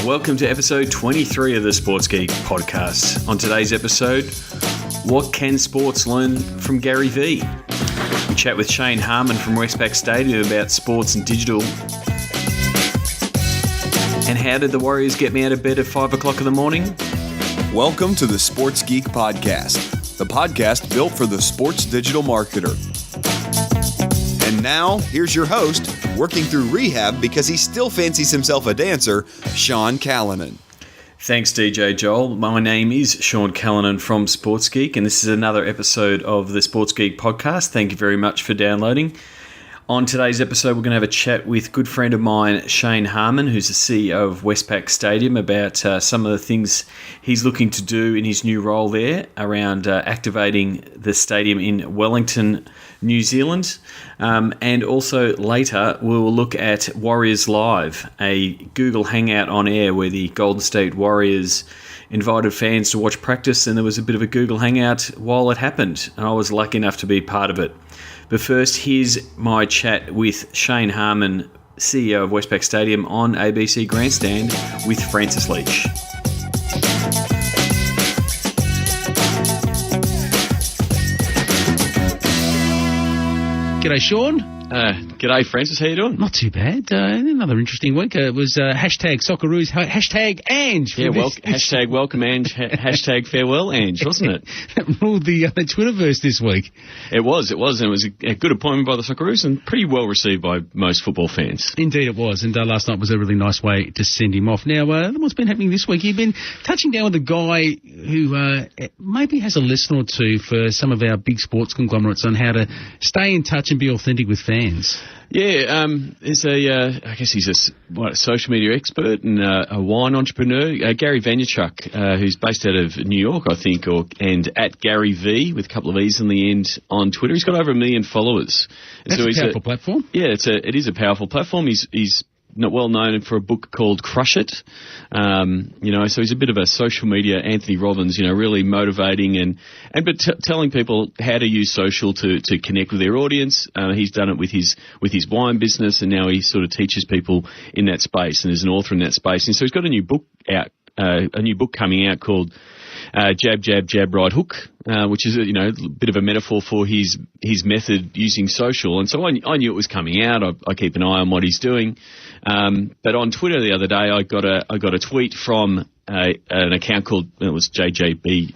Welcome to episode 23 of the Sports Geek podcast. On today's episode, what can sports learn from Gary V? We chat with Shane Harmon from Westpac Stadium about sports and digital. And how did the Warriors get me out of bed at 5 o'clock in the morning? Welcome to the Sports Geek podcast, the podcast built for the sports digital marketer. And now, here's your host, working through rehab because he still fancies himself a dancer, Sean Callanan. Thanks, DJ Joel. My name is Sean Callanan from Sports Geek, and this is another episode of the Sports Geek podcast. Thank you very much for downloading. On today's episode, we're going to have a chat with a good friend of mine, Shane Harmon, who's the CEO of Westpac Stadium, about some of the things he's looking to do in his new role there around activating the stadium in Wellington, New Zealand. And also later, we will look at Warriors Live, a Google Hangout on air where the Golden State Warriors invited fans to watch practice, and there was a bit of a Google Hangout while it happened, and I was lucky enough to be part of it. But first, here's my chat with Shane Harmon, CEO of Westpac Stadium, on ABC Grandstand with Francis Leach. G'day, Sean. G'day, Francis. How you doing? Not too bad. Another interesting week. It was hashtag Socceroos, hashtag Ange. Yeah, hashtag welcome Ange, hashtag farewell Ange, wasn't it? That ruled the Twitterverse this week. It was, and it was a good appointment by the Socceroos and pretty well received by most football fans. Indeed it was, and last night was a really nice way to send him off. Now, what's been happening this week? You've been touching down with a guy who maybe has a lesson or two for some of our big sports conglomerates on how to stay in touch and be authentic with fans. Yeah, there's I guess he's a social media expert and a wine entrepreneur, Gary Vaynerchuk, who's based out of New York, I think, and at Gary V with a couple of E's in the end on Twitter. He's got over 1 million followers. That's a powerful platform. Yeah, it is a powerful platform. He's not well known for a book called Crush It. So he's a bit of a social media Anthony Robbins, really motivating but telling people how to use social to connect with their audience. He's done it with his wine business, and now he sort of teaches people in that space and is an author in that space. And so he's got a new book coming out called Jab, Jab, Jab, Right Hook, which is a bit of a metaphor for his method using social. And so I knew it was coming out. I keep an eye on what he's doing. But on Twitter the other day, I got a tweet from an account called, it was JJB.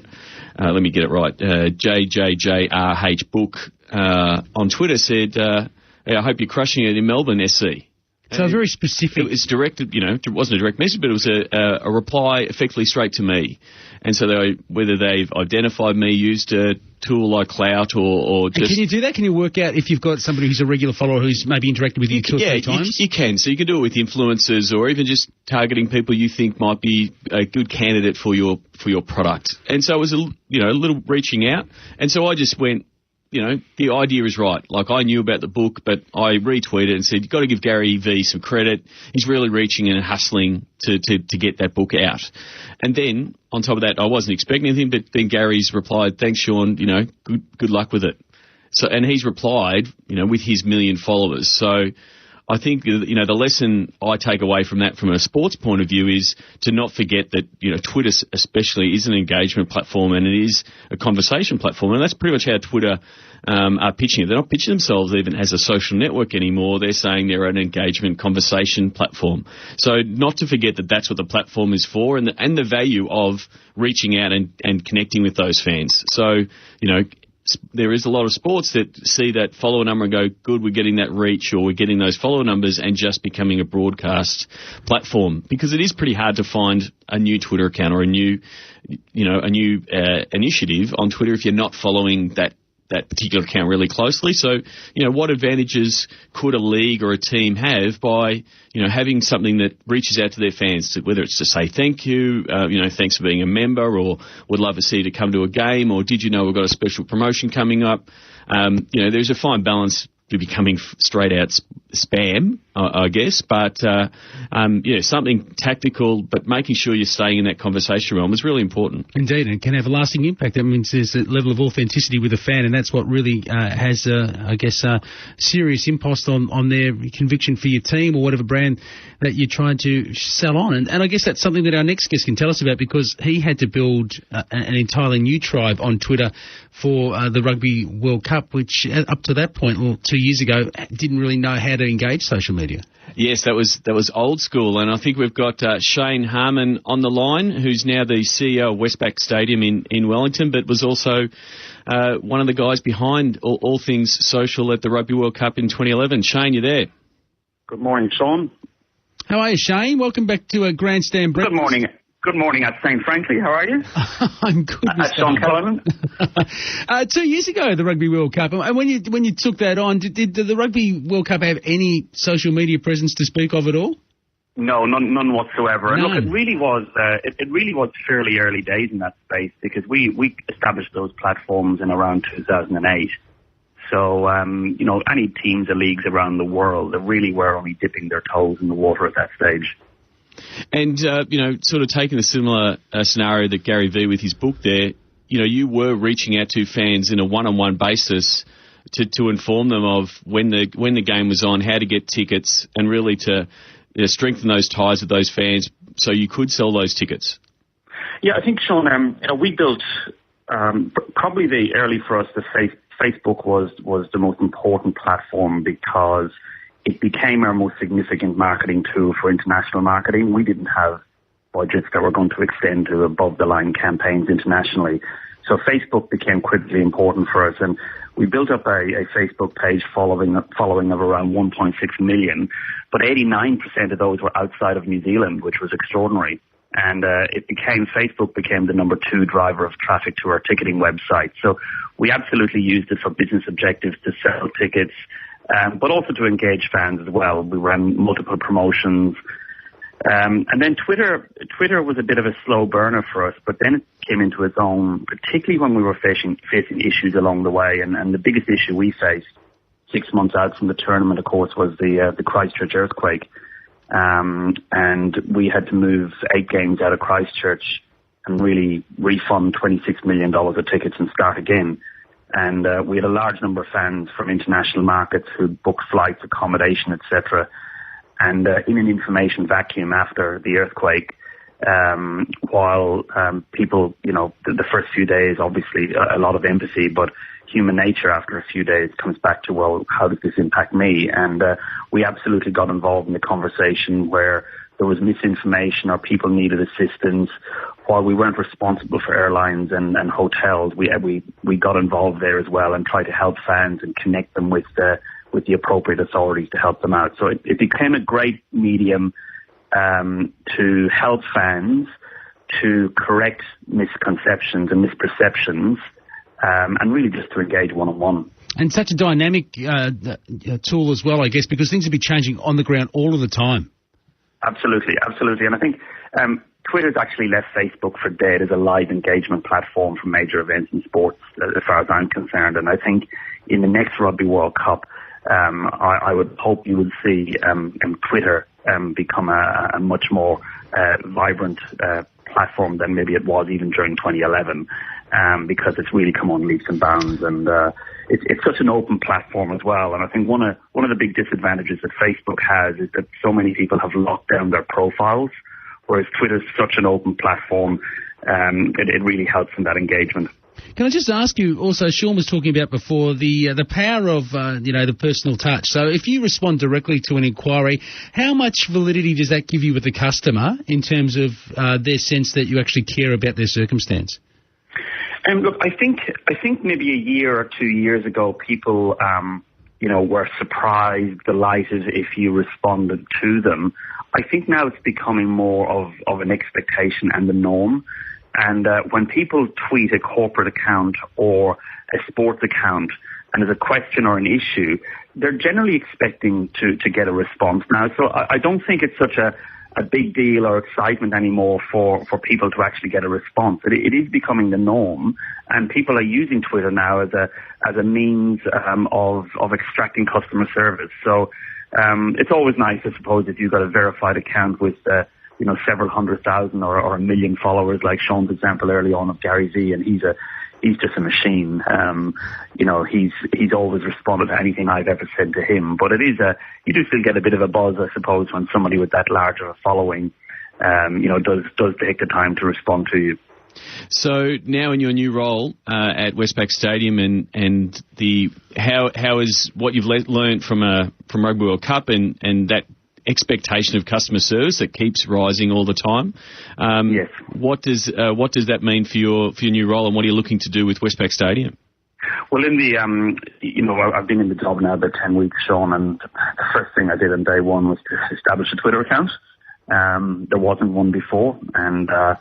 Let me get it right. JJJRH Book on Twitter said, I hope you're crushing it in Melbourne, SC. So very specific. It was directed, it wasn't a direct message, but it was a reply effectively straight to me. And so whether they've identified me, used a tool like Clout or just... And can you do that? Can you work out if you've got somebody who's a regular follower who's maybe interacted with you two or three times? You can. So you can do it with influencers or even just targeting people you think might be a good candidate for your product. And so it was a little reaching out. And so I just went, the idea is right. Like, I knew about the book, but I retweeted and said, you've got to give Gary V some credit. He's really reaching and hustling to get that book out. And then, on top of that, I wasn't expecting anything, but then Gary's replied, thanks, Sean, good luck with it. So, and he's replied, with his 1 million followers. So I think, the lesson I take away from that from a sports point of view is to not forget that, Twitter especially is an engagement platform and it is a conversation platform. And that's pretty much how Twitter are pitching it. They're not pitching themselves even as a social network anymore. They're saying they're an engagement conversation platform. So not to forget that that's what the platform is for and the value of reaching out and connecting with those fans. So, there is a lot of sports that see that follower number and go, good, we're getting that reach or we're getting those follower numbers and just becoming a broadcast platform, because it is pretty hard to find a new Twitter account or a new initiative on Twitter if you're not following that particular account really closely. So, what advantages could a league or a team have by, having something that reaches out to their fans, whether it's to say thank you, thanks for being a member, or would love to see you to come to a game, or did you know we've got a special promotion coming up? There's a fine balance be becoming straight out spam, I guess. But something tactical, but making sure you're staying in that conversation realm is really important. Indeed, and it can have a lasting impact. That means there's a level of authenticity with the fan, and that's what really has, serious impost on their conviction for your team or whatever brand that you're trying to sell on. And I guess that's something that our next guest can tell us about, because he had to build an entirely new tribe on Twitter for the Rugby World Cup, which up to that point, 2 years ago, didn't really know how to engage social media. Yes, that was old school, and I think we've got Shane Harmon on the line, who's now the CEO of Westpac Stadium in Wellington, but was also one of the guys behind all things social at the Rugby World Cup in 2011. Shane, you there? Good morning, Sean. How are you, Shane? Welcome back to a Grandstand Breakfast. Good morning. Good morning at St. Frankly. How are you? I'm good. At Sean Cullinan. 2 years ago, the Rugby World Cup. And when you took that on, did the Rugby World Cup have any social media presence to speak of at all? No, none whatsoever. None. And look, it really was fairly early days in that space, because we established those platforms in around 2008. So, any teams or leagues around the world, they really were only dipping their toes in the water at that stage. And, sort of taking a similar scenario that Gary Vee with his book there, you were reaching out to fans in a one-on-one basis to inform them of when the game was on, how to get tickets, and really to strengthen those ties with those fans so you could sell those tickets. Yeah, I think, Sean, we built, probably the early for us, Facebook was the most important platform, because it became our most significant marketing tool for international marketing. We didn't have budgets that were going to extend to above-the-line campaigns internationally. So Facebook became critically important for us, and we built up a Facebook page following of around 1.6 million, but 89% of those were outside of New Zealand, which was extraordinary. And Facebook became the number 2 driver of traffic to our ticketing website. So we absolutely used it for business objectives to sell tickets, but also to engage fans as well. We ran multiple promotions. And then Twitter was a bit of a slow burner for us, but then it came into its own, particularly when we were facing issues along the way. And the biggest issue we faced 6 months out from the tournament, of course, was the Christchurch earthquake. And we had to move 8 games out of Christchurch and really refund $26 million of tickets and start again. And we had a large number of fans from international markets who booked flights, accommodation, etc. And in an information vacuum after the earthquake, while people, the first few days, obviously a lot of empathy, but human nature after a few days comes back to, well, how does this impact me? And we absolutely got involved in the conversation where there was misinformation or people needed assistance. While we weren't responsible for airlines and hotels, we got involved there as well and tried to help fans and connect them with the appropriate authorities to help them out. So it became a great medium to help fans, to correct misconceptions and misperceptions, and really just to engage one-on-one. And such a dynamic tool as well, I guess, because things will be changing on the ground all of the time. Absolutely. And I think Twitter's actually left Facebook for dead as a live engagement platform for major events in sports, as far as I'm concerned. And I think in the next Rugby World Cup, I would hope you would see Twitter become a much more vibrant platform than maybe it was even during 2011, because it's really come on leaps and bounds, and it's such an open platform as well. And I think one of the big disadvantages that Facebook has is that so many people have locked down their profiles, whereas Twitter's such an open platform, it really helps in that engagement. Can I just ask you also, Sean was talking about before, the power of, the personal touch. So if you respond directly to an inquiry, how much validity does that give you with the customer in terms of their sense that you actually care about their circumstance? Look, I think maybe a year or 2 years ago, people, were surprised, delighted if you responded to them. I think now it's becoming more of an expectation and the norm. And when people tweet a corporate account or a sports account and there's a question or an issue, they're generally expecting to get a response now. So I don't think it's such a a big deal or excitement anymore for people to actually get a response. It is becoming the norm, and people are using Twitter now as a means of extracting customer service. So it's always nice, I suppose, if you've got a verified account with several 100,000 or 1 million followers, like Sean's example early on of Gary V, and he's just a machine. He's always responded to anything I've ever said to him. But you do still get a bit of a buzz, I suppose, when somebody with that large of a following, does take the time to respond to you. So now in your new role at Westpac Stadium, and how is what you've learned from Rugby World Cup and that expectation of customer service that keeps rising all the time. Yes. What does that mean for your new role, and what are you looking to do with Westpac Stadium? Well, I've been in the job now about 10 weeks, Sean, and the first thing I did on day one was to establish a Twitter account. There wasn't one before, and I've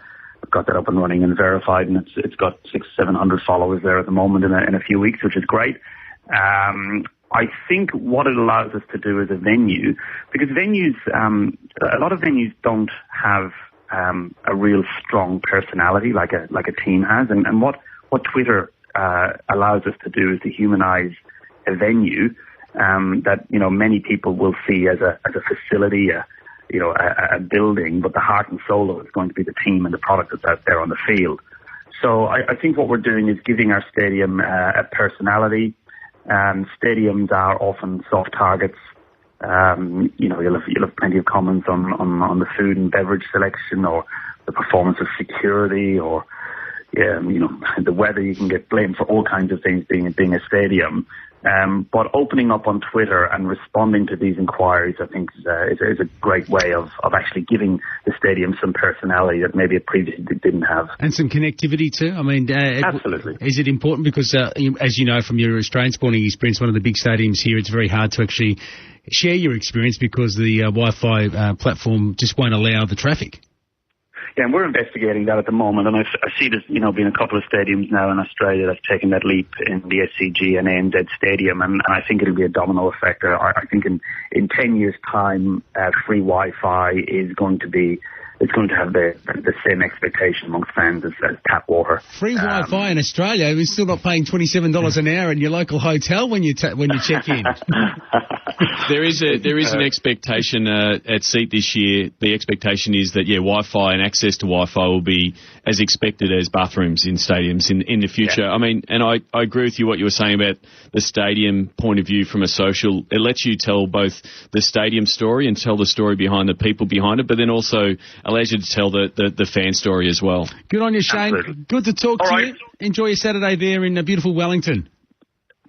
got that up and running and verified, and it's got 600-700 followers there at the moment in a few weeks, which is great. I think what it allows us to do as a venue, because venues, a lot of venues don't have a real strong personality like a team has, and what Twitter allows us to do is to humanize a venue that many people will see as a facility, a building, but the heart and soul of it is going to be the team and the product that's out there on the field. So I think what we're doing is giving our stadium a personality. Stadiums are often soft targets. You'll have plenty of comments on the food and beverage selection, or the performance of security, or the weather. You can get blamed for all kinds of things being a stadium. But opening up on Twitter and responding to these inquiries, I think, is a great way of actually giving the stadium some personality that maybe it previously didn't have. And some connectivity too. I mean, absolutely. Is it important? Because, as you know from your Australian sporting experience, one of the big stadiums here, it's very hard to actually share your experience because the Wi-Fi platform just won't allow the traffic. Yeah, and we're investigating that at the moment, and I see there's been a couple of stadiums now in Australia that's taken that leap in the SCG and ANZ Stadium, and I think it'll be a domino effect. I think in 10 years' time, free Wi-Fi is going to have the same expectation amongst fans as tap water. Free Wi-Fi in Australia, we're still not paying $27 an hour in your local hotel when you check in. There is an expectation at SEAT this year. The expectation is that Wi-Fi and access to Wi-Fi will be as expected as bathrooms in stadiums in the future. Yeah. I mean, and I agree with you what you were saying about the stadium point of view from a social. It lets you tell both the stadium story and tell the story behind the people behind it, but then also allows you to tell the fan story as well. Good on you, Shane. Absolutely. Good to talk All to right. you. Enjoy your Saturday there in beautiful Wellington.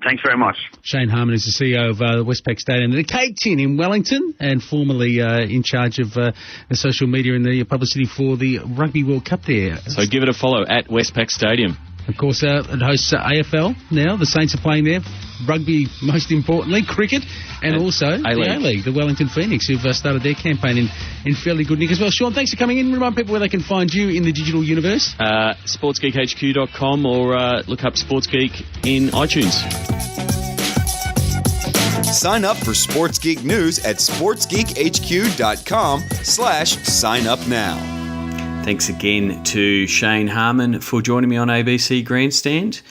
Thanks very much. Shane Harmon is the CEO of the Westpac Stadium, the Cake Tin in Wellington, and formerly in charge of the social media and the publicity for the Rugby World Cup there. So give it a follow at Westpac Stadium. Of course, it hosts AFL now. The Saints are playing there. Rugby, most importantly, cricket, and also the A-League, the Wellington Phoenix, who've started their campaign in fairly good nick as well. Sean, thanks for coming in. Remind people where they can find you in the digital universe. SportsGeekHQ.com, or look up SportsGeek in iTunes. Sign up for Sports Geek News at sportsgeekhq.com/sign up now. Thanks again to Shane Harmon for joining me on ABC Grandstand.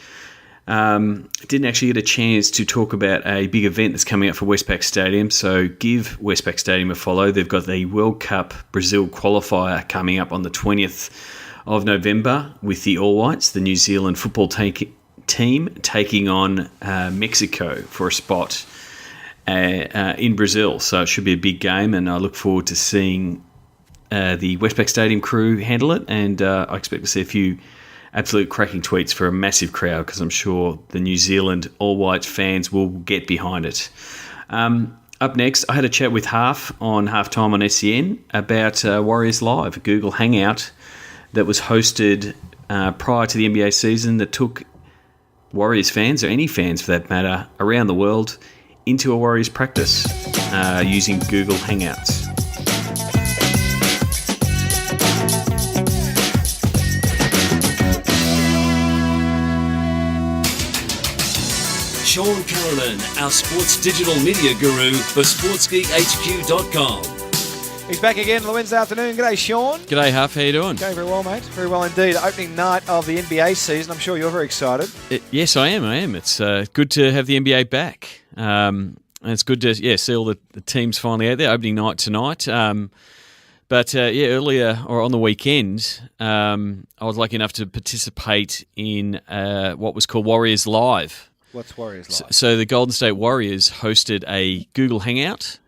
Didn't actually get a chance to talk about a big event that's coming up for Westpac Stadium, so give Westpac Stadium a follow. They've got the World Cup Brazil qualifier coming up on the 20th of November with the All Whites, the New Zealand football team, taking on Mexico for a spot in Brazil. So it should be a big game, and I look forward to seeing the Westpac Stadium crew handle it, and I expect to see a few absolute cracking tweets for a massive crowd, because I'm sure the New Zealand All Whites fans will get behind it. Up next, I had a chat with Half on Halftime on SEN about Warriors Live, a Google Hangout that was hosted prior to the NBA season that took Warriors fans, or any fans for that matter, around the world into a Warriors practice using Google Hangouts. Sean Carolan, our sports digital media guru for SportsGeekHQ.com. He's back again on the Wednesday afternoon. G'day, Sean. G'day, Huff. How you doing? Going very well, mate. Very well indeed. Opening night of the NBA season. I'm sure you're very excited. Yes, I am. It's good to have the NBA back. And it's good to see all the teams finally out there. Opening night tonight. But earlier or on the weekend, I was lucky enough to participate in what was called Warriors Live. What's Warriors Live? So the Golden State Warriors hosted a Google Hangout,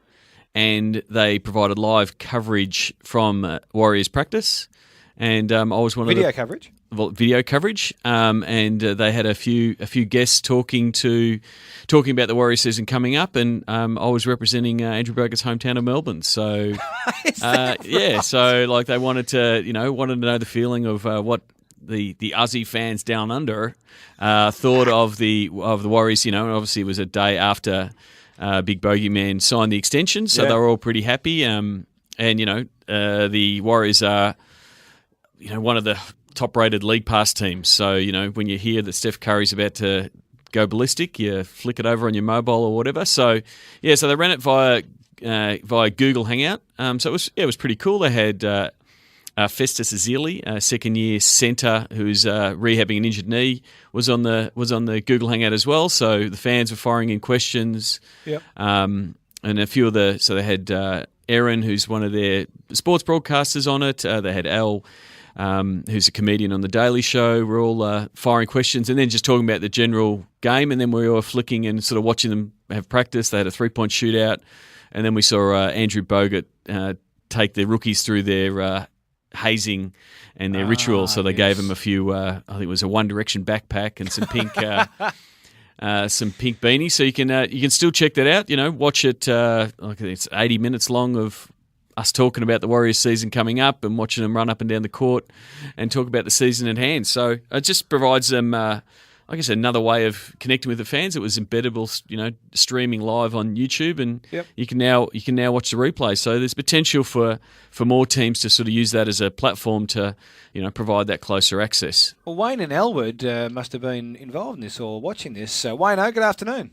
and they provided live coverage from Warriors practice. And I was one video of the coverage. Well, video coverage, and they had a few guests talking about the Warriors season coming up, and I was representing Andrew Bogut's hometown of Melbourne. So, so like they wanted to know the feeling of what the Aussie fans down under thought of the Warriors. And obviously it was a day after Big Bogey Man signed the extension, so they were all pretty happy. And the Warriors are one of the top-rated League Pass teams. So, when you hear that Steph Curry's about to go ballistic, you flick it over on your mobile or whatever. So, so they ran it via Google Hangout. So it was pretty cool. They had Festus Ezeli, a second-year centre who's rehabbing an injured knee, was on the Google Hangout as well. So the fans were firing in questions. Yep. And a few of so they had Aaron, who's one of their sports broadcasters on it. They had Al, who's a comedian on The Daily Show. We're all firing questions and then just talking about the general game, and then we were flicking and sort of watching them have practice. They had a three-point shootout, and then we saw Andrew Bogut take the rookies through their hazing and their ritual. So they gave them a few, I think it was a One Direction backpack and some pink beanies. So you can still check that out. Watch it. It's 80 minutes long of us talking about the Warriors season coming up and watching them run up and down the court and talk about the season at hand. So it just provides them, another way of connecting with the fans. It was embeddable, streaming live on YouTube, and you can now watch the replay. So there's potential for more teams to sort of use that as a platform to, provide that closer access. Well, Wayne and Elwood must have been involved in this or watching this. Wayne, good afternoon.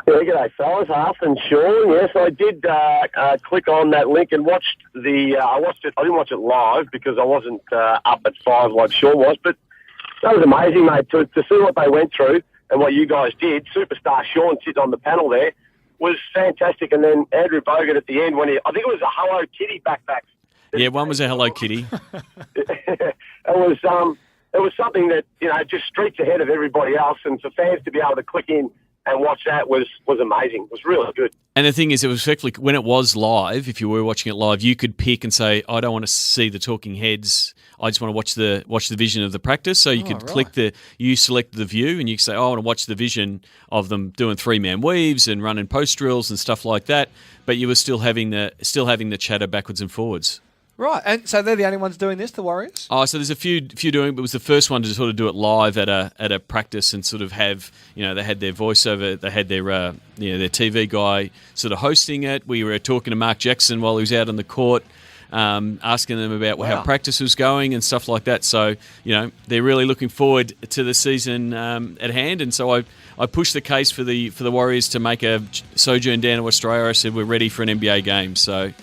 Yeah, g'day, fellas. Huff and Sean. Yes, I did click on that link and watched I watched it. I didn't watch it live because I wasn't up at 5 like Sean was, but that was amazing, mate, to see what they went through and what you guys did. Superstar Sean sitting on the panel there was fantastic, and then Andrew Bogut at the end when I think it was a Hello Kitty backpack. Yeah, one was a Hello Kitty. It was something that just streets ahead of everybody else, and for fans to be able to click in and watch that was amazing. It was really good. And the thing is, it was effectively, when it was live, if you were watching it live, you could pick and say, I don't want to see the talking heads. I just want to watch the vision of the practice. So you could you select the view, and you could say, I want to watch the vision of them doing 3-man weaves and running post drills and stuff like that. But you were still having the chatter backwards and forwards. Right, and so they're the only ones doing this, the Warriors? Oh, so there's a few doing it, but it was the first one to sort of do it live at a practice and sort of have, they had their voiceover, they had their their TV guy sort of hosting it. We were talking to Mark Jackson while he was out on the court, asking them about how practice was going and stuff like that. So, they're really looking forward to the season at hand, and so I pushed the case for the Warriors to make a sojourn down to Australia. I said we're ready for an NBA game, so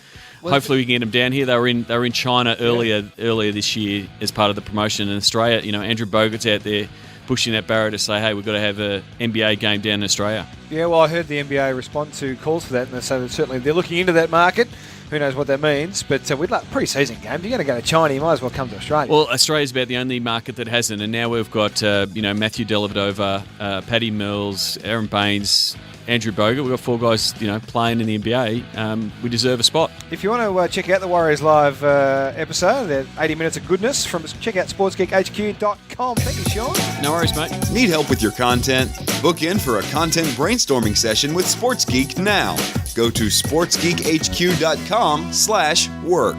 hopefully we can get them down here. They were in China earlier this year as part of the promotion in Australia. Andrew Bogut's out there pushing that barrier to say, hey, we've got to have an NBA game down in Australia. Yeah, well, I heard the NBA respond to calls for that, and they say that certainly they're looking into that market. Who knows what that means? But we'd like pre-season game. If you're going to go to China, you might as well come to Australia. Well, Australia's about the only market that hasn't, and now we've got Matthew Dellavedova, Paddy Mills, Aaron Baines, Andrew Bogut. We've got 4 guys, playing in the NBA. We deserve a spot. If you want to check out the Warriors Live episode, they're 80 minutes of goodness, check out sportsgeekhq.com. Thank you, Sean. No worries, mate. Need help with your content? Book in for a content brainstorming session with Sports Geek now. Go to sportsgeekhq.com/work.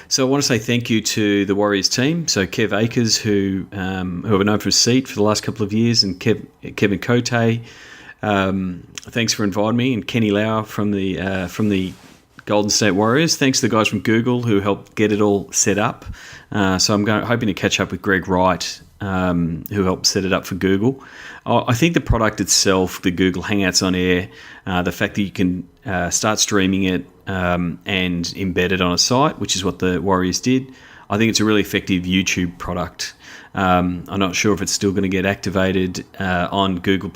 So I want to say thank you to the Warriors team. So Kev Akers, who have known for a seat for the last couple of years, and Kevin Cote. Thanks for inviting me, and Kenny Lau from the Golden State Warriors. Thanks to the guys from Google who helped get it all set up. So I'm hoping to catch up with Greg Wright who helped set it up for Google. I think the product itself, the Google Hangouts on Air, the fact that you can start streaming it and embed it on a site, which is what the Warriors did, I think it's a really effective YouTube product. I'm not sure if it's still going to get activated on Google+.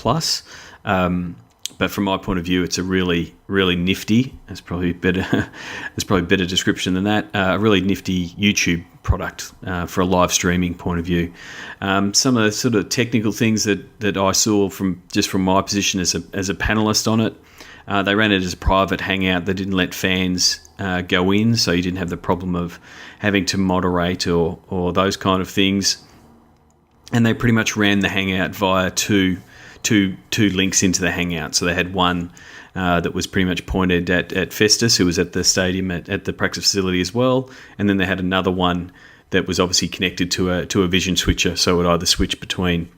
But from my point of view, it's a really, really nifty. It's probably better. There's probably a better description than that. A really nifty YouTube product for a live streaming point of view. Some of the sort of technical things that I saw from my position as a panelist on it. They ran it as a private hangout. They didn't let fans go in, so you didn't have the problem of having to moderate or those kind of things. And they pretty much ran the hangout via two links into the hangout. So they had one that was pretty much pointed at Festus, who was at the stadium at the practice facility as well, and then they had another one that was obviously connected to a vision switcher, so it would either switch between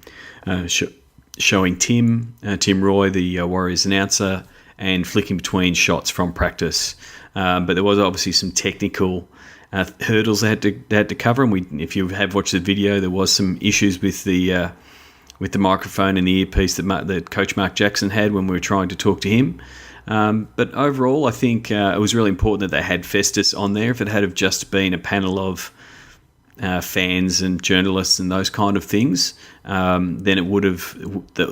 showing Tim Roy, the Warriors announcer, and flicking between shots from practice. But there was obviously some technical hurdles they had to cover, and if you have watched the video, there was some issues with the microphone and the earpiece that Coach Mark Jackson had when we were trying to talk to him. But overall, I think it was really important that they had Festus on there. If it had have just been a panel of fans and journalists and those kind of things, then it would have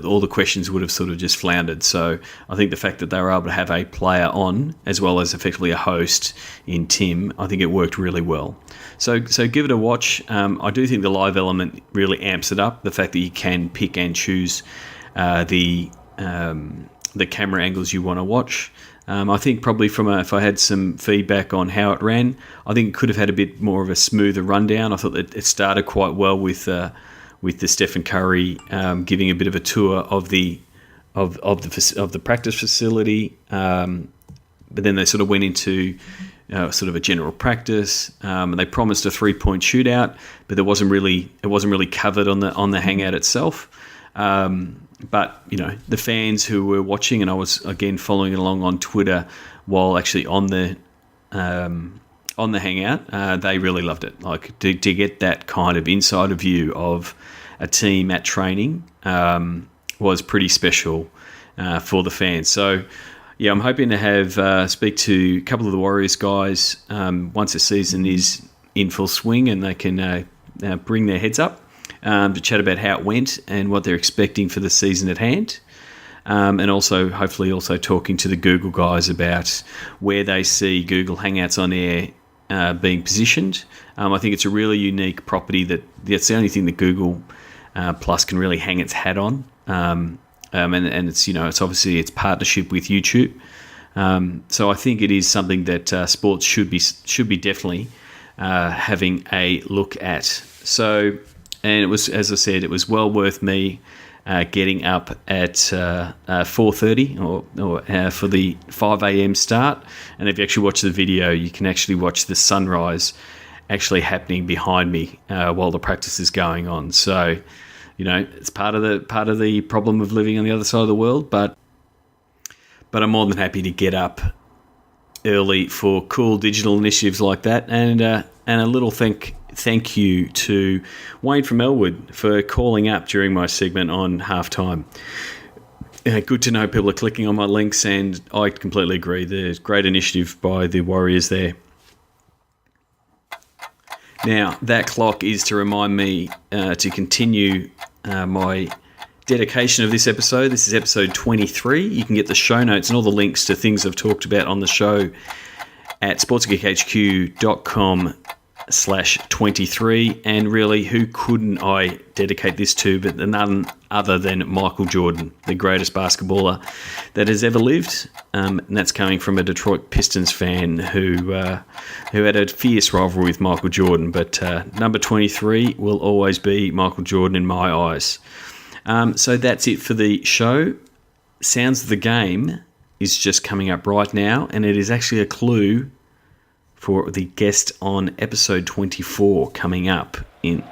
all the questions would have sort of just floundered. So I think the fact that they were able to have a player on as well as effectively a host in Tim, I think it worked really well. So give it a watch. I do think the live element really amps it up. The fact that you can pick and choose the camera angles you want to watch. I think probably if I had some feedback on how it ran, I think it could have had a bit more of a smoother rundown. I thought that it started quite well with the Stephen Curry giving a bit of a tour of the practice facility, but then they sort of went into sort of a general practice. And they promised a 3-point shootout, but it wasn't really covered on the hangout itself. But the fans who were watching, and I was again following along on Twitter while actually on the hangout, they really loved it. Like to get that kind of insider view of a team at training was pretty special for the fans. So yeah, I'm hoping to have speak to a couple of the Warriors guys once the season is in full swing and they can bring their heads up. To chat about how it went and what they're expecting for the season at hand. And also, hopefully, also talking to the Google guys about where they see Google Hangouts on Air being positioned. I think it's a really unique property that's the only thing that Google Plus can really hang its hat on. And it's it's obviously its partnership with YouTube. So I think it is something that sports should be definitely having a look at. So. And it was, as I said, it was well worth me getting up at 4:30 or for the 5 a.m. start. And if you actually watch the video, you can actually watch the sunrise actually happening behind me while the practice is going on. So, it's part of the problem of living on the other side of the world. But I'm more than happy to get up early for cool digital initiatives like that. And a little thank you to Wayne from Elwood for calling up during my segment on halftime. Good to know people are clicking on my links, and I completely agree. There's great initiative by the Warriors there. Now, that clock is to remind me to continue my dedication of this episode. This is episode 23. You can get the show notes and all the links to things I've talked about on the show at sportsgeekhq.com/23, and really, who couldn't I dedicate this to but none other than Michael Jordan, the greatest basketballer that has ever lived, and that's coming from a Detroit Pistons fan who had a fierce rivalry with Michael Jordan, but number 23 will always be Michael Jordan in my eyes. So that's it for the show. Sounds of the Game is just coming up right now, and it is actually a clue for the guest on episode 24 coming up in.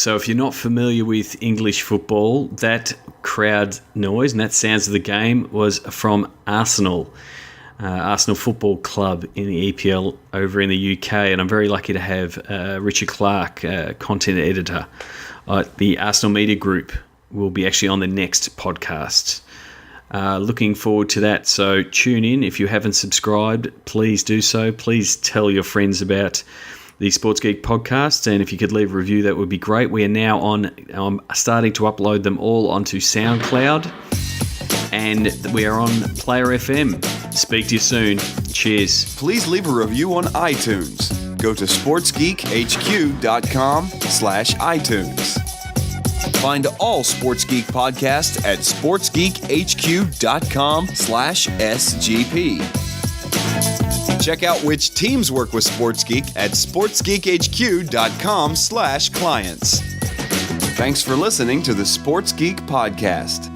So if you're not familiar with English football, that crowd noise and that sounds of the game was from Arsenal. Arsenal Football Club in the EPL over in the UK, and I'm very lucky to have Richard Clark, content editor at the Arsenal Media Group, will be actually on the next podcast. Looking forward to that, so tune in. If you haven't subscribed, please do so. Please tell your friends about the Sports Geek podcast, and if you could leave a review, that would be great. We are now starting to upload them all onto SoundCloud, and we are on Player FM. Speak to you soon. Cheers. Please leave a review on iTunes. Go to sportsgeekhq.com/iTunes. Find all Sports Geek podcasts at sportsgeekhq.com/SGP. Check out which teams work with Sports Geek at sportsgeekhq.com/clients. Thanks for listening to the Sports Geek Podcast.